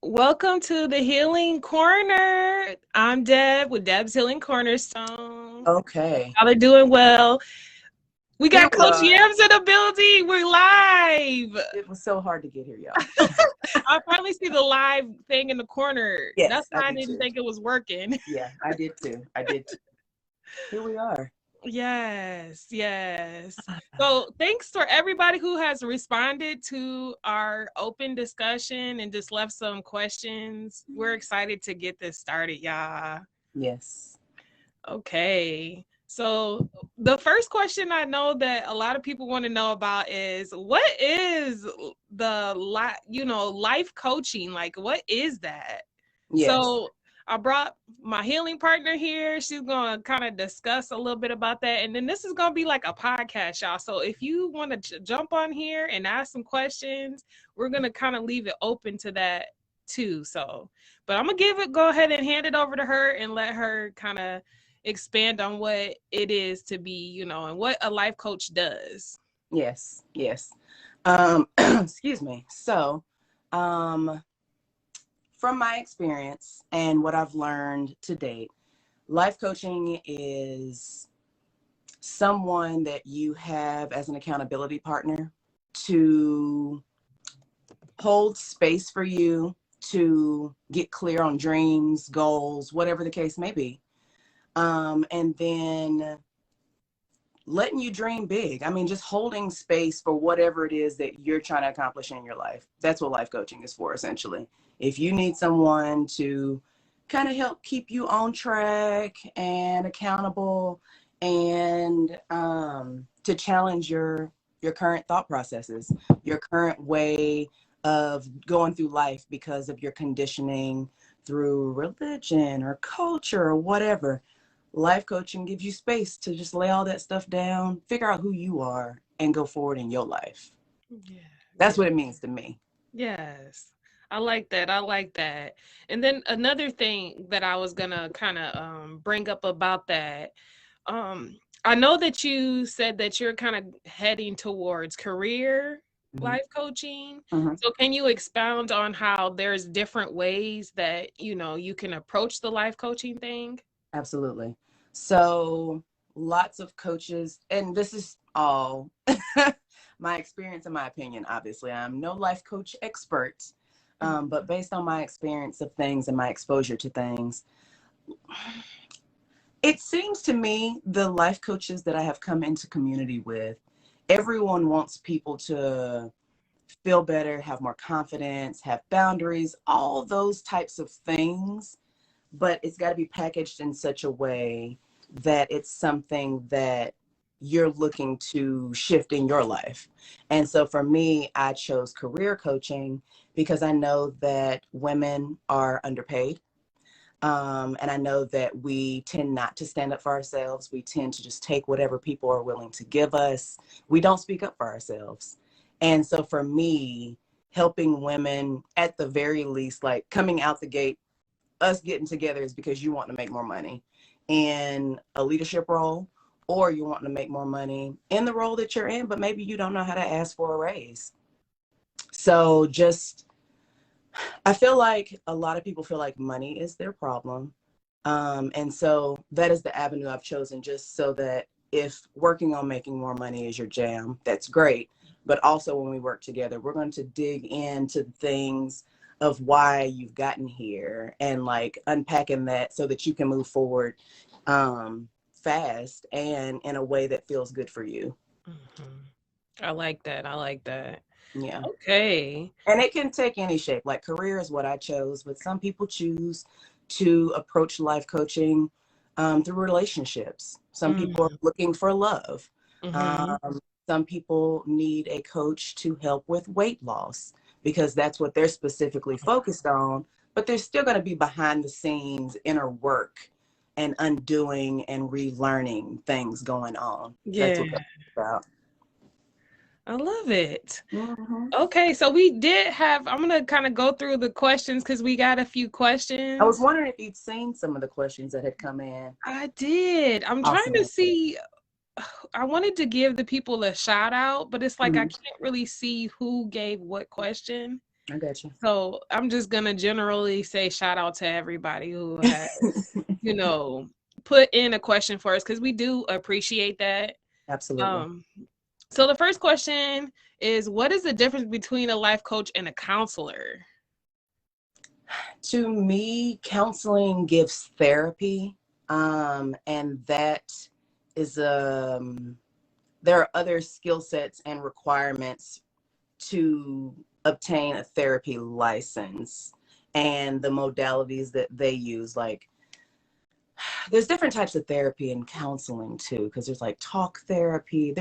Welcome to the Healing Corner. I'm Deb with Deb's Healing Cornerstone. Okay. Y'all are doing well. We Here got we Coach are. Yams in the building. We're live. It was so hard to get here, y'all. I finally see the live thing in the corner. Yes, That's why I did didn't too. think it was working. Yeah, I did too. Here we are. Yes. So thanks for everybody who has responded to our open discussion and just left some questions. We're excited to get this started, y'all. Yes. Okay. So the first question I know that a lot of people want to know about is what is the life coaching? Like, what is that? Yes. So I brought my healing partner here. She's going to kind of discuss a little bit about that. And then this is going to be like a podcast, y'all. So if you want to jump on here and ask some questions, we're going to kind of leave it open to that too. So, but I'm going to go ahead and hand it over to her and let her kind of expand on what it is to be, and what a life coach does. Yes. Excuse me. So, from my experience and what I've learned to date, life coaching is someone that you have as an accountability partner to hold space for you to get clear on dreams, goals, whatever the case may be. And then letting you dream big. I mean, just holding space for whatever it is that you're trying to accomplish in your life. That's what life coaching is for, essentially. If you need someone to kind of help keep you on track and accountable and to challenge your current thought processes, your current way of going through life because of your conditioning through religion or culture or whatever. Life coaching gives you space to just lay all that stuff down, figure out who you are, and go forward in your life. Yeah. That's what it means to me. Yes. I like that. And then another thing that I was going to kind of bring up about that. I know that you said that you're kind of heading towards career life coaching. Mm-hmm. So can you expound on how there's different ways that, you can approach the life coaching thing? Absolutely. So lots of coaches, and this is all my experience and my opinion, obviously. I'm no life coach expert, but based on my experience of things and my exposure to things, it seems to me the life coaches that I have come into community with, everyone wants people to feel better, have more confidence, have boundaries, all those types of things. But it's got to be packaged in such a way that it's something that you're looking to shift in your life. And so for me, I chose career coaching because I know that women are underpaid. And I know that we tend not to stand up for ourselves. We tend to just take whatever people are willing to give us. We don't speak up for ourselves. And so for me, helping women at the very least, like coming out the gate, us getting together is because you want to make more money in a leadership role, or you want to make more money in the role that you're in, but maybe you don't know how to ask for a raise. So I feel like a lot of people feel like money is their problem. And so that is the avenue I've chosen, just so that if working on making more money is your jam, that's great. But also when we work together, we're going to dig into things of why you've gotten here and like unpacking that so that you can move forward fast and in a way that feels good for you. Mm-hmm. I like that. Yeah. Okay. And it can take any shape. Like career is what I chose, but some people choose to approach life coaching through relationships. Some people are looking for love. Mm-hmm. Some people need a coach to help with weight loss because that's what they're specifically focused on, but they're still going to be behind the scenes inner work and undoing and relearning things going on. That's Yeah. what that's about. I love it. Mm-hmm. Okay, so I'm going to kind of go through the questions because we got a few I was questions. wondering if you'd seen some of the questions that had come in. I did. I'm trying to Awesome. see. I wanted to give the people a shout out, but it's like I Mhm. can't really see who gave what question. I got you. So I'm just gonna generally say shout out to everybody who has, you know, put in a question for us because we do appreciate that. Absolutely. Um, so the first question is, what is the difference between a life coach and a counselor? To me, counseling gives therapy, and that is there are other skill sets and requirements to obtain a therapy license and the modalities that they use. Like, there's different types of therapy and counseling too, because there's like talk therapy.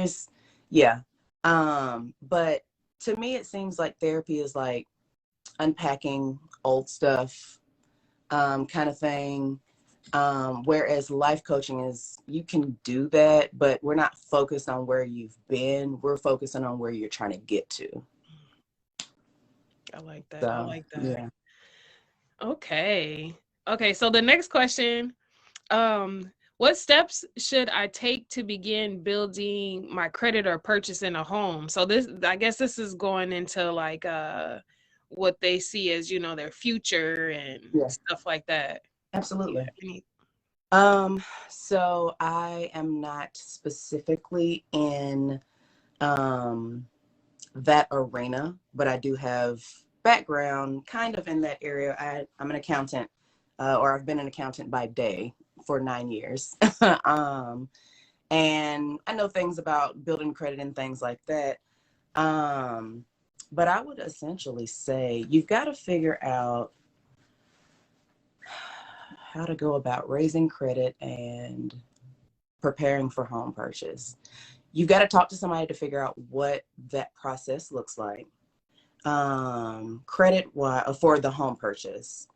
Yeah. But to me, it seems like therapy is like unpacking old stuff, kind of thing. Whereas life coaching is, you can do that, but we're not focused on where you've been. We're focusing on where you're trying to get to. I like that. I So, like that. yeah. Okay. Okay, so the next question, what steps should I take to begin building my credit or purchasing a home? So this, I guess this is going into like what they see as, you know, their future and Yeah, stuff like that. Do you absolutely. have any? So I am not specifically in that arena, but I do have background kind of in that area. I'm an accountant, or I've been an accountant by day for 9 years. um, and I know things about building credit and things like that. Um, but I would essentially say you've got to figure out how to go about raising credit and preparing for home purchase. You've got to talk to somebody to figure out what that process looks like. Credit for the home purchase.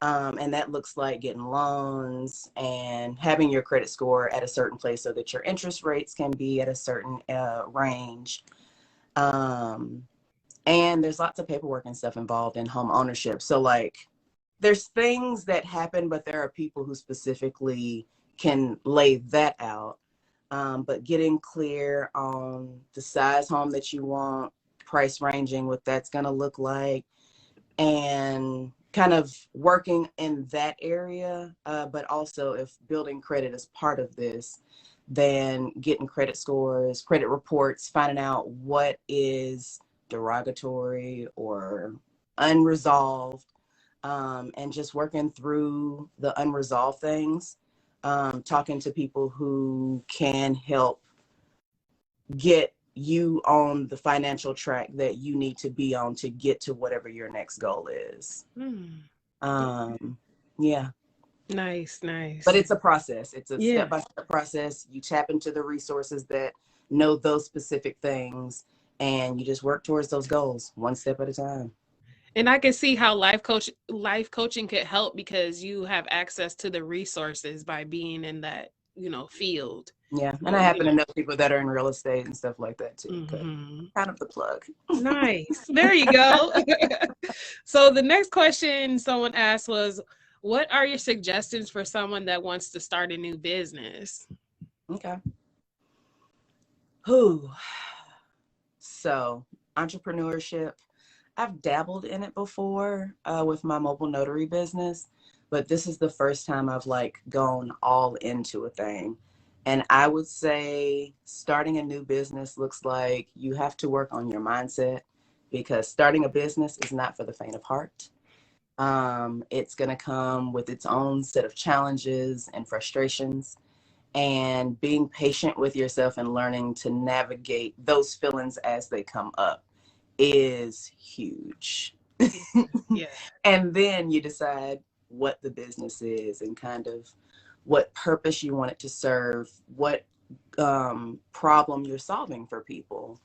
And that looks like getting loans and having your credit score at a certain place so that your interest rates can be at a certain range. Um, and there's lots of paperwork and stuff involved in home ownership. So like, there's things that happen, but there are people who specifically can lay that out. But getting clear on the size home that you want, price ranging, what that's going to look like, and kind of working in that area. But also, if building credit is part of this, then getting credit scores, credit reports, finding out what is derogatory or unresolved, and just working through the unresolved things, talking to people who can help get you on the financial track that you need to be on to get to whatever your next goal is. Hmm. Yeah, Nice, but nice. it's a process. It's a Yeah. step-by-step process. You tap into the resources that know those specific things, and you just work towards those goals one step at a time. And I can see how life coaching could help because you have access to the resources by being in that, you know, field. Yeah, and So, I you happen to know, know people that are in real estate and stuff like that too. But mhm. kind of the plug. Nice. There you go. So the next question someone asked was, what are your suggestions for someone that wants to start a new business? Okay. Who? So, entrepreneurship, I've dabbled in it before with my mobile notary business, but this is the first time I've like gone all into a thing. And I would say starting a new business looks like you have to work on your mindset, because starting a business is not for the faint of heart. It's going to come with its own set of challenges and frustrations, and being patient with yourself and learning to navigate those feelings as they come up is huge. Yeah. Yeah. And then you decide what the business is and kind of what purpose you want it to serve, what problem you're solving for people.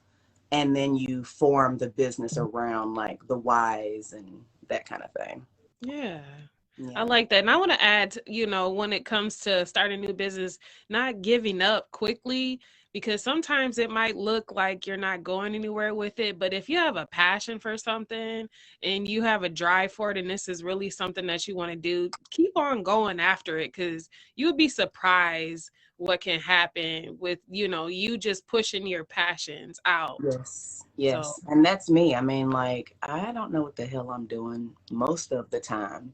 And then you form the business around like the whys and that kind of thing. Yeah. I Yeah. like that. And I want to add, you know, when it comes to starting a new business, not giving up quickly, because sometimes it might look like you're not going anywhere with it, but if you have a passion for something and you have a drive for it and this is really something that you want to do, keep on going after it, because you'll be surprised what can happen with, you just pushing your passions out. Yes, So yes. And that's me. I mean, like, I don't know what the hell I'm doing most of the time,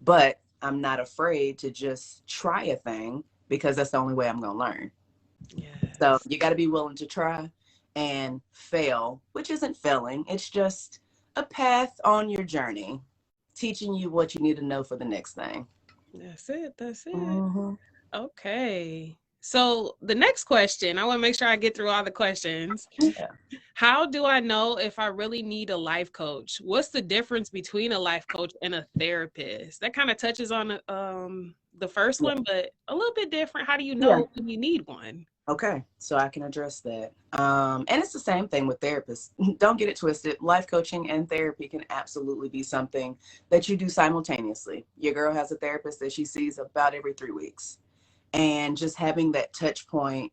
but I'm not afraid to just try a thing because that's the only way I'm going to learn. So yes. you got to be willing to try and fail, which isn't failing. It's just a path on your journey, teaching you what you need to know for the next thing. That's it. That's it. Hmm. Okay. So the next question, I want to make sure I get through all the questions. Yeah. How do I know if I really need a life coach? What's the difference between a life coach and a therapist? That kind of touches on the first Yeah. one, but a little bit different. How do you Yeah. know when you need one? Okay, so I can address that. And it's the same thing with therapists. Don't get it twisted. Life coaching and therapy can absolutely be something that you do simultaneously. Your girl has a therapist that she sees about every 3 weeks. And just having that touch point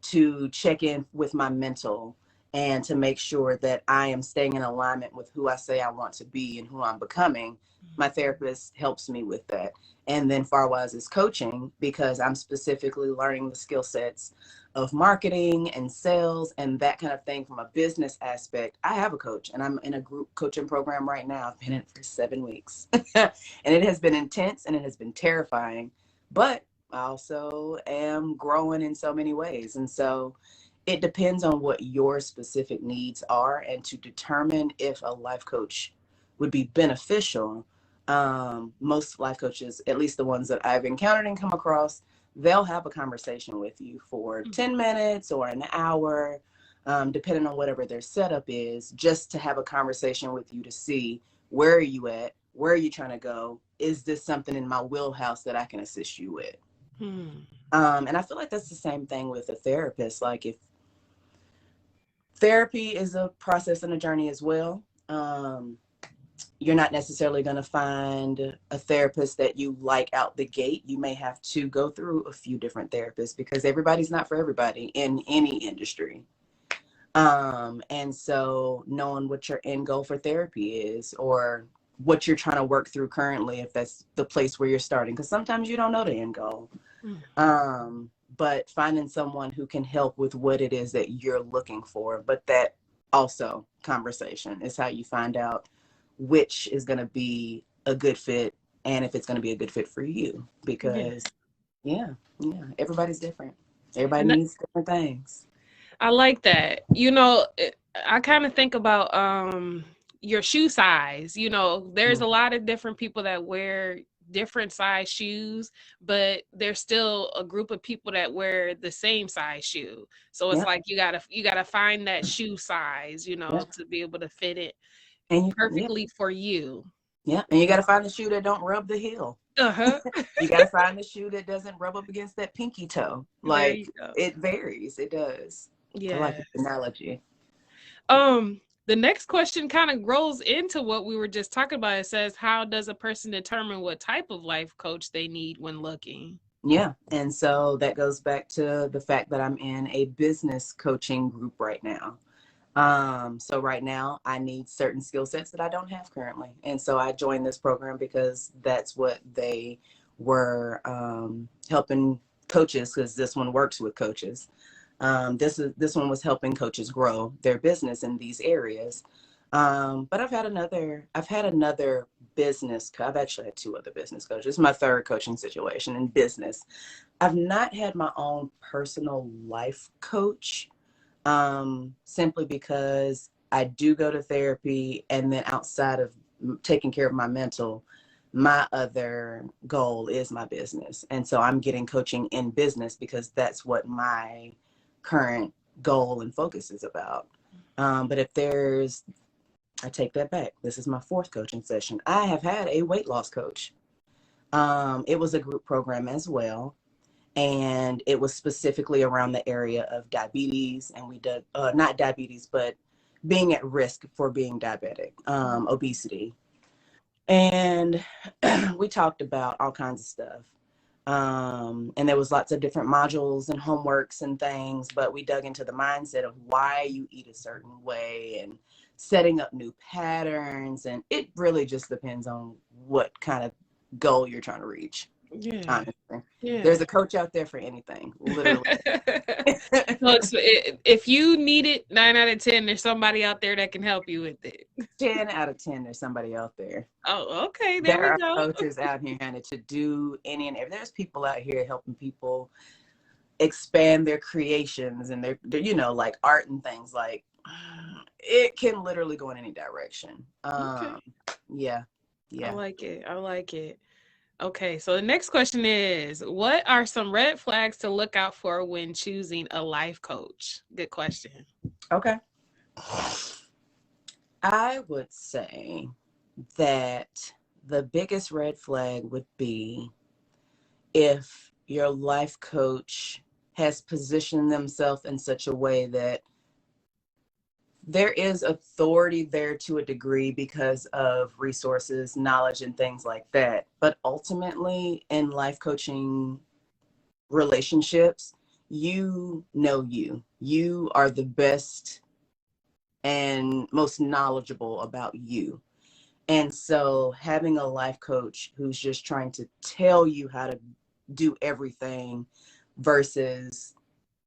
to check in with my mental and to make sure that I am staying in alignment with who I say I want to be and who I'm becoming. My therapist helps me with that. And then Farwise is coaching because I'm specifically learning the skill sets of marketing and sales and that kind of thing from a business aspect. I have a coach and I'm in a group coaching program right now. I've been in it for 7 weeks and it has been intense and it has been terrifying, but I also am growing in so many ways. And so it depends on what your specific needs are and to determine if a life coach would be beneficial. Most life coaches, at least the ones that I've encountered and come across, they'll have a conversation with you for 10 minutes or an hour, depending on whatever their setup is, just to have a conversation with you to see where are you at, where are you trying to go, is this something in my wheelhouse that I can assist you with. Hmm. And I feel like that's the same thing with a therapist. Like if therapy is a process and a journey as well, you're not necessarily going to find a therapist that you like out the gate. You may have to go through a few different therapists because everybody's not for everybody in any industry. And so knowing what your end goal for therapy is or what you're trying to work through currently, if that's the place where you're starting, because sometimes you don't know the end goal. But finding someone who can help with what it is that you're looking for, but that also conversation is how you find out which is going to be a good fit and if it's going to be a good fit for you, Yeah. because yeah, everybody's different. Everybody And that, needs different things. I like that. I kind of think about your shoe size. There's Yeah. a lot of different people that wear different size shoes, but there's still a group of people that wear the same size shoe. So it's Yeah. like you gotta find that shoe size, Yeah. to be able to fit it And yeah, perfectly for you. yeah. And you got to find the shoe that don't rub the heel. Uh-huh. You got to find the shoe that doesn't rub up against that pinky toe. There you Like go. it varies. It does. I like Yeah. the analogy. The next question kind of grows into what we were just talking about. It says, how does a person determine what type of life coach they need when looking? Yeah. And so that goes back to the fact that I'm in a business coaching group right now. So right now I need certain skill sets that I don't have currently. And so I joined this program because that's what they were helping coaches, because this one works with coaches. This one was helping coaches grow their business in these areas. But I've had another business. I've actually had two other business coaches. This is my third coaching situation in business. I've not had my own personal life coach, simply because I do go to therapy, and then outside of taking care of my mental, my other goal is my business. And so I'm getting coaching in business because that's what my current goal and focus is about. But I take that back. This is my fourth coaching session. I have had a weight loss coach. It was a group program as well. And it was specifically around the area of diabetes. And we did, not diabetes, but being at risk for being diabetic, obesity. And we talked about all kinds of stuff. And there was lots of different modules and homeworks and things, but we dug into the mindset of why you eat a certain way and setting up new patterns. And it really just depends on what kind of goal you're trying to reach. Yeah. Honestly, Yeah. there's a coach out there for anything, literally. So if you need it, 9 out of 10, there's somebody out there that can help you with it. 10 out of 10, there's somebody out there. Oh, okay. There we There are go. coaches out here, Hannah, to do any and every. There's people out here helping people expand their creations and their you know, like art and things. Like, it can literally go in any direction. Okay. Yeah. I like it. I like it. Okay, so the next question is, what are some red flags to look out for when choosing a life coach? Good question. Okay. I would say that the biggest red flag would be if your life coach has positioned themselves in such a way that there is authority there to a degree because of resources, knowledge, and things like that. But ultimately, in life coaching relationships, you know you are the best and most knowledgeable about you. And so having a life coach who's just trying to tell you how to do everything versus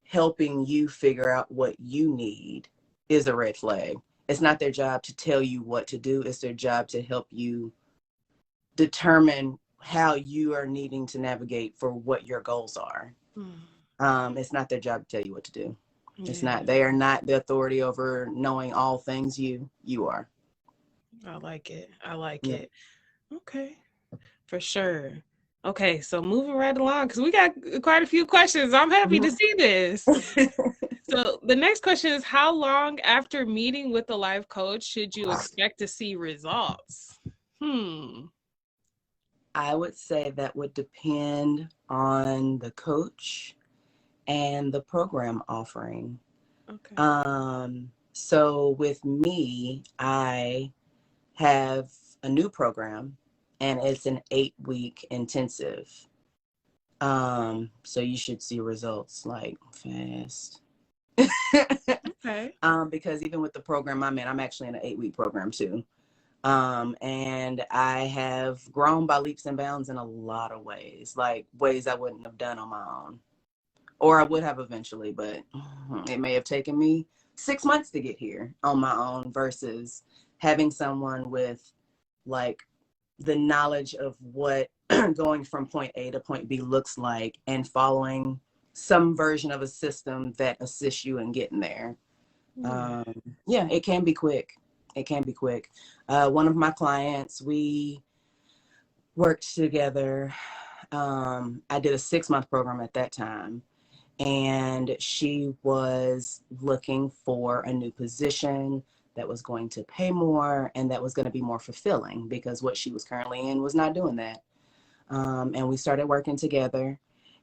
helping you figure out what you need is a red flag. It's not their job to tell you what to do. It's their job to help you determine how you are needing to navigate for what your goals are. It's not their job to tell you what to do. It's not. They are not the authority over knowing all things. You are. I like it. I like it. Okay, for sure. Okay, so moving right along, because we got quite a few questions. I'm happy to see this. So the next question is, how long after meeting with a life coach should you expect to see results? I would say that would depend on the coach and the program offering. Okay. So with me, I have a new program and it's an 8-week intensive. So you should see results like fast. Okay. Because even with the program I'm in, I'm actually in an 8-week program too. And I have grown by leaps and bounds in a lot of ways, like ways I wouldn't have done on my own, or I would have eventually, but it may have taken me 6 months to get here on my own versus having someone with like the knowledge of what going from point A to point B looks like and following some version of a system that assists you in getting there. Yeah, it can be quick. It can be quick. One of my clients, we worked together. I did a 6-month program at that time, and she was looking for a new position that was going to pay more and that was going to be more fulfilling because what she was currently in was not doing that. And we started working together,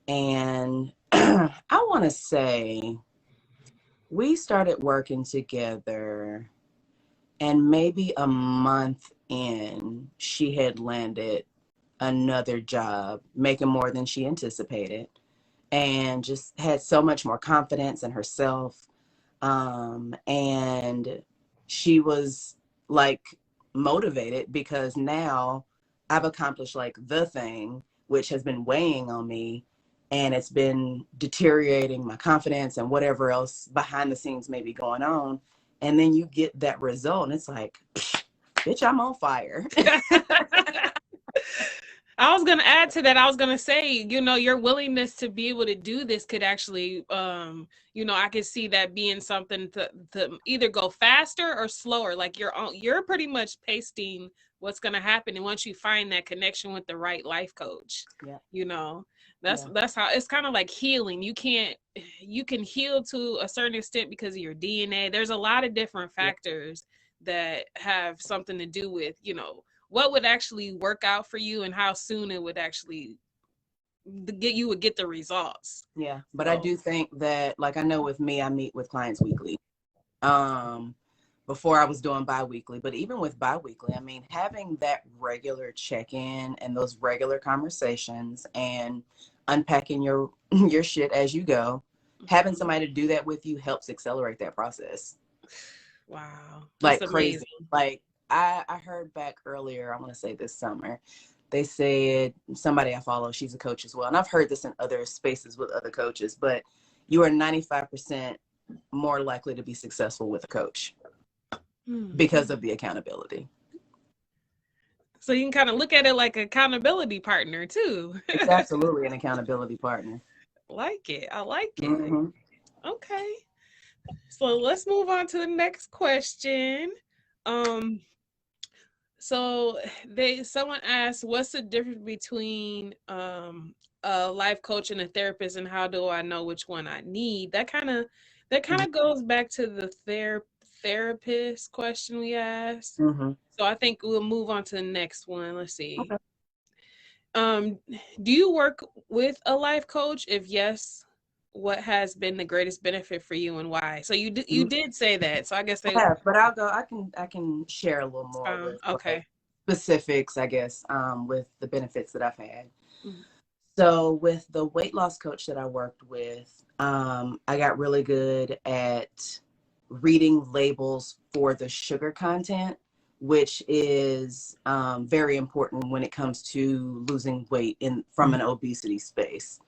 and I want to say we started working together, and maybe a month in, she had landed another job, making more than she anticipated, and just had so much more confidence in herself. And she was like motivated because now I've accomplished like the thing, which has been weighing on me, and it's been deteriorating my confidence and whatever else behind the scenes may be going on. And then you get that result and it's like, bitch, I'm on fire. I was going to add to that. I was going to say, your willingness to be able to do this could actually, I could see that being something to either go faster or slower. Like you're pretty much pasting what's going to happen. And once you find that connection with the right life coach, that's how it's kind of like healing. You can heal to a certain extent because of your DNA. There's a lot of different factors that have something to do with, what would actually work out for you and how soon it would actually get the results. Yeah, but I do think that, like, I know with me, I meet with clients weekly. Before before I was doing bi-weekly. But even with bi-weekly, I mean, having that regular check-in and those regular conversations and unpacking your your shit as you go, having somebody to do that with you helps accelerate that process. Wow, that's Like amazing. crazy. Like I heard back earlier, I want to say this summer, they said, somebody I follow, she's a coach as well. And I've heard this in other spaces with other coaches, but you are 95% more likely to be successful with a coach because of the accountability. So you can kind of look at it like accountability partner too. It's absolutely an accountability partner. Like it. I like it. Mm-hmm. Okay. So let's move on to the next question. Um, so someone asked, what's the difference between a life coach and a therapist, and how do I know which one I need? That kind of goes back to the therapist question we asked. Mm-hmm. So I think we'll move on to the next one. Let's see. Okay. Um, do you work with a life coach? If yes, what has been the greatest benefit for you and why? So you did say that. So I guess they Yeah, but I'll go. I can share a little more with like okay. specifics, I guess, with the benefits that I've had. Mhm. So with the weight loss coach that I worked with, I got really good at reading labels for the sugar content, which is very important when it comes to losing weight from an obesity space.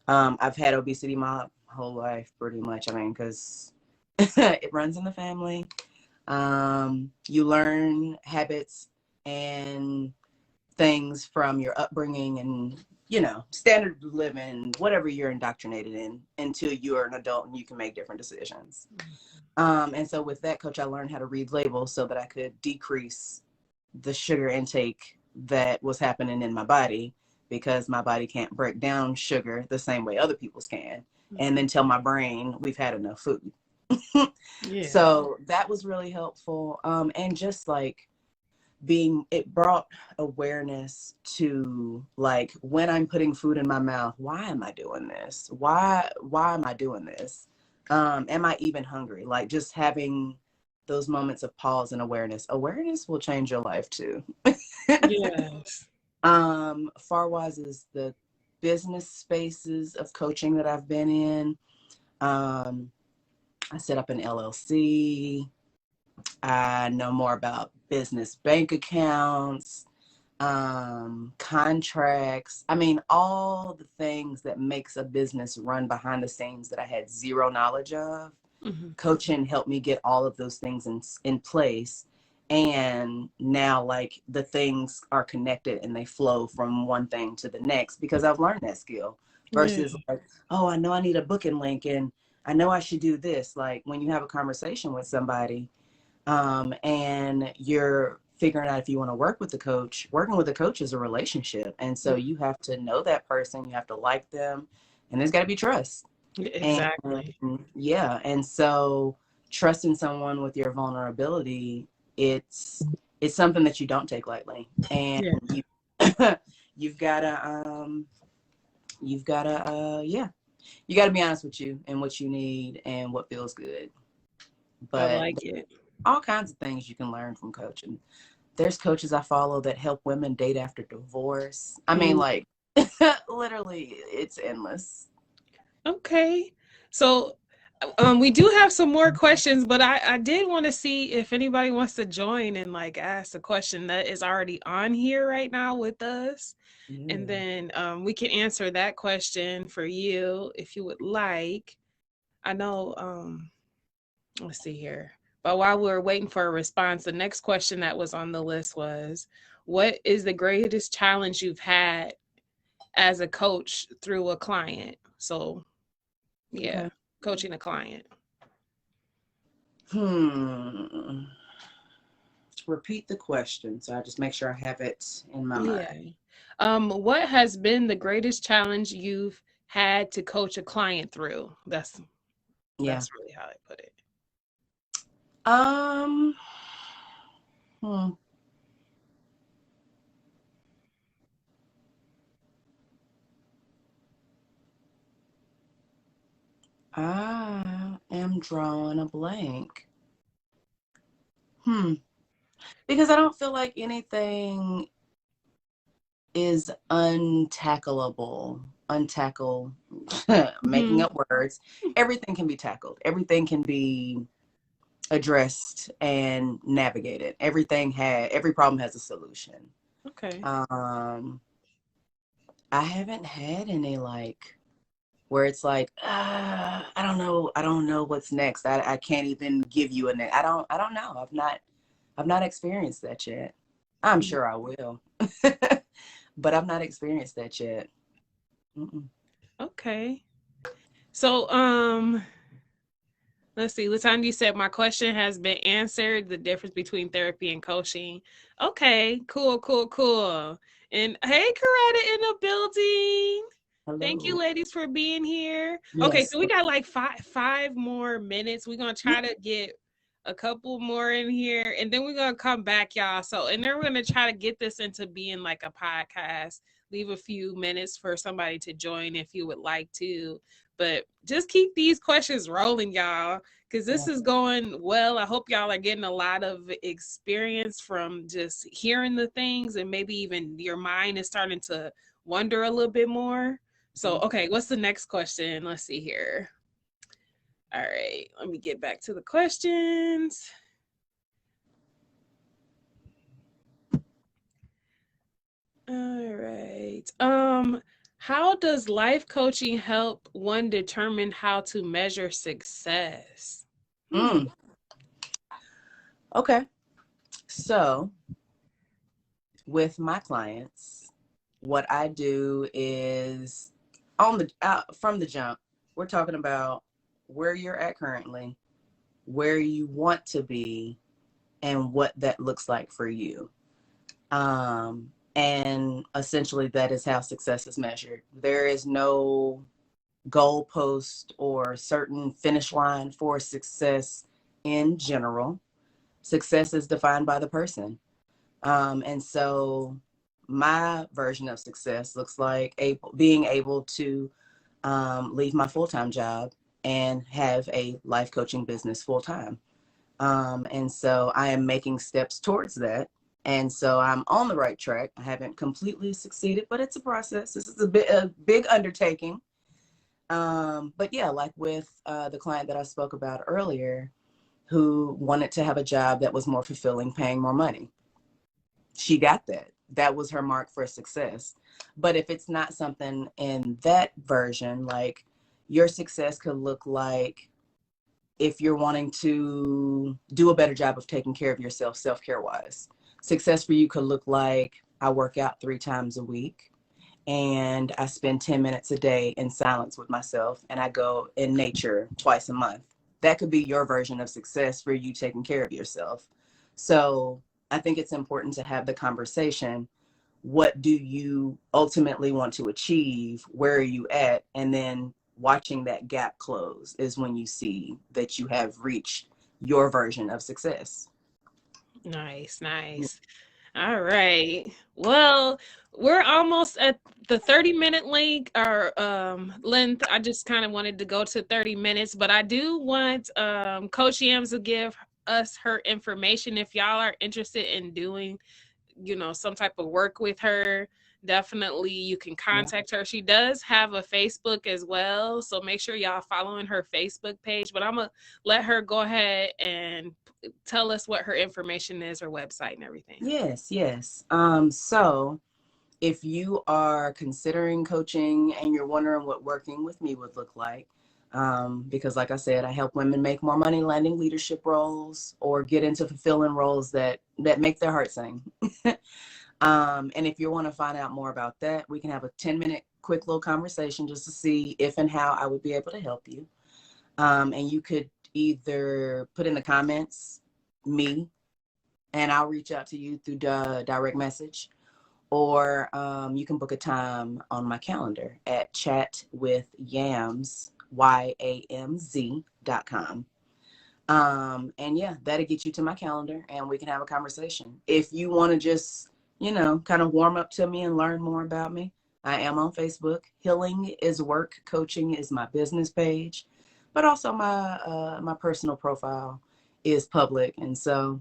I've had obesity my whole life, pretty much. I mean, because it runs in the family. You learn habits and things from your upbringing and standard of living, whatever you're indoctrinated in, until you're an adult and you can make different decisions. And so with that coach, I learned how to read labels so that I could decrease the sugar intake that was happening in my body, because my body can't break down sugar the same way other people's can, and then tell my brain we've had enough food. Yeah. So that was really helpful. And just like it brought awareness to, like, when I'm putting food in my mouth, why am I doing this? Why am I doing this? Am I even hungry? Like, just having those moments of pause and awareness will change your life too. Yes. Farwise is the business spaces of coaching that I've been in. I set up an LLC. I know more about business bank accounts, contracts. I mean, all the things that makes a business run behind the scenes that I had zero knowledge of. Mm-hmm. Coaching helped me get all of those things in place. And now, like, the things are connected and they flow from one thing to the next because I've learned that skill. Versus like, oh, I know I need a booking link and I know I should do this. Like, when you have a conversation with somebody, and you're figuring out if you want to work with the coach, working with a coach is a relationship. And so you have to know that person, you have to like them, and there's got to be trust. And Exactly. yeah, and so trusting someone with your vulnerability, it's something that you don't take lightly. And Yeah. you you've gotta yeah, you gotta be honest with you and what you need and what feels good. I But like it. all kinds of things you can learn from coaching. There's coaches I follow that help women date after divorce. I mean, Mm. like, literally, it's endless. Okay. So we do have some more questions, but I did want to see if anybody wants to join and like ask a question that is already on here right now with us. And Yeah. then we can answer that question for you if you would like. I know, let's see here. But while we're waiting for a response, the next question that was on the list was, what is the greatest challenge you've had as a coach through a client? So, yeah, Okay. coaching a client. Hmm. Repeat the question so I just make sure I have it in my Yeah. mind. What has been the greatest challenge you've had to coach a client through? Yeah. That's really how I put it. Um. Hmm. I am drawing a blank. Because I don't feel like anything is making Hmm. up words. Everything can be tackled. Everything can be addressed and navigated. Every problem has a solution. Okay. I haven't had any like where it's like, I don't know what's next. I can't even give you a next. I don't know. I've not experienced that yet. I'm sure I will. But I've not experienced that yet. Mm-mm. Okay. So, let's see. Latanya, you said my question has been answered. The difference between therapy and coaching. Okay, cool, cool, cool. And hey, Coretta in the building. Thank you, Hello. ladies, for being here. Okay, Yes. so we got like five more minutes. We're gonna try to get a couple more in here, and then we're gonna come back, y'all. So, and then we're gonna try to get this into being like a podcast. Leave a few minutes for somebody to join if you would like to, but just keep these questions rolling, y'all, because this Yeah. is going well. I hope y'all are getting a lot of experience from just hearing the things, and maybe even your mind is starting to wonder a little bit more. So, okay, what's the next question? Let's see here. All right, let me get back to the questions. All right. How does life coaching help one determine how to measure success? Hmm. Mm. Okay. So with my clients, what I do is on the from the jump, we're talking about where you're at currently, where you want to be, and what that looks like for you. And essentially, that is how success is measured. There is no goalpost or certain finish line for success in general. Success is defined by the person. And so my version of success looks like being able to leave my full-time job and have a life coaching business full-time. And so I am making steps towards that. And so I'm on the right track. I haven't completely succeeded, but it's a process. This is a big undertaking. But yeah, like with the client that I spoke about earlier, who wanted to have a job that was more fulfilling, paying more money. She got that. That was her mark for success. But if it's not something in that version, like your success could look like if you're wanting to do a better job of taking care of yourself, self-care wise. Success for you could look like I work out 3 times a week and I spend 10 minutes a day in silence with myself and I go in nature twice a month. That could be your version of success for you taking care of yourself. So I think it's important to have the conversation. What do you ultimately want to achieve? Where are you at? And then watching that gap close is when you see that you have reached your version of success. Nice, nice. All right. Well, we're almost at the 30-minute link or length. I just kind of wanted to go to 30 minutes, but I do want Coach Yams to give us her information if y'all are interested in doing, some type of work with her. Definitely you can Yeah. contact her. She does have a Facebook as well, so make sure y'all following her Facebook page, but I'm gonna let her go ahead and tell us what her information is, her website and everything. Yes, yes. So if you are considering coaching and you're wondering what working with me would look like, because like I said, I help women make more money landing leadership roles or get into fulfilling roles that make their heart sing. And if you want to find out more about that, we can have a 10-minute quick little conversation just to see if and how I would be able to help you. And you could either put in the comments me, and I'll reach out to you through direct message, or you can book a time on my calendar at chatwithyams, YAMZ.com. And yeah, that'll get you to my calendar and we can have a conversation. If you want to just, kind of warm up to me and learn more about me, I am on Facebook. Healing is Work Coaching is my business page, but also my personal profile is public. And so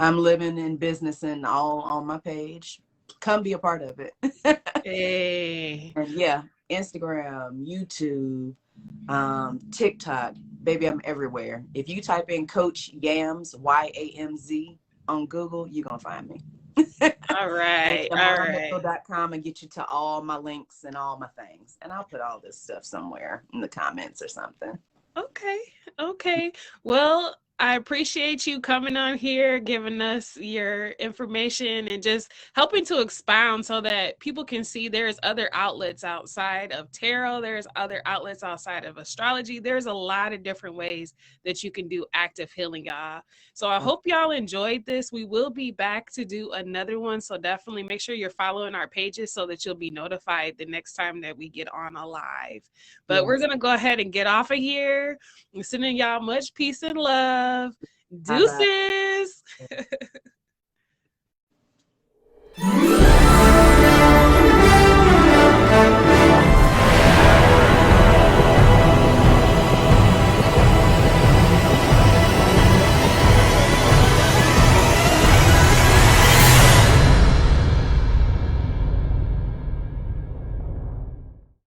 I'm living in business and all on my page. Come be a part of it. Hey. And yeah, Instagram, YouTube, TikTok, baby, I'm everywhere. If you type in Coach Yams, YAMZ on Google, you're gonna find me. All And right. All right. themonomental.com and get you to all my links and all my things. And I'll put all this stuff somewhere in the comments or something. Okay. Okay. Well, I appreciate you coming on here, giving us your information and just helping to expound so that people can see there's other outlets outside of tarot. There's other outlets outside of astrology. There's a lot of different ways that you can do active healing, y'all. So I hope y'all enjoyed this. We will be back to do another one. So definitely make sure you're following our pages so that you'll be notified the next time that we get on a live. But we're going to go ahead and get off of here. I'm sending y'all much peace and love. Deuces. Bye-bye.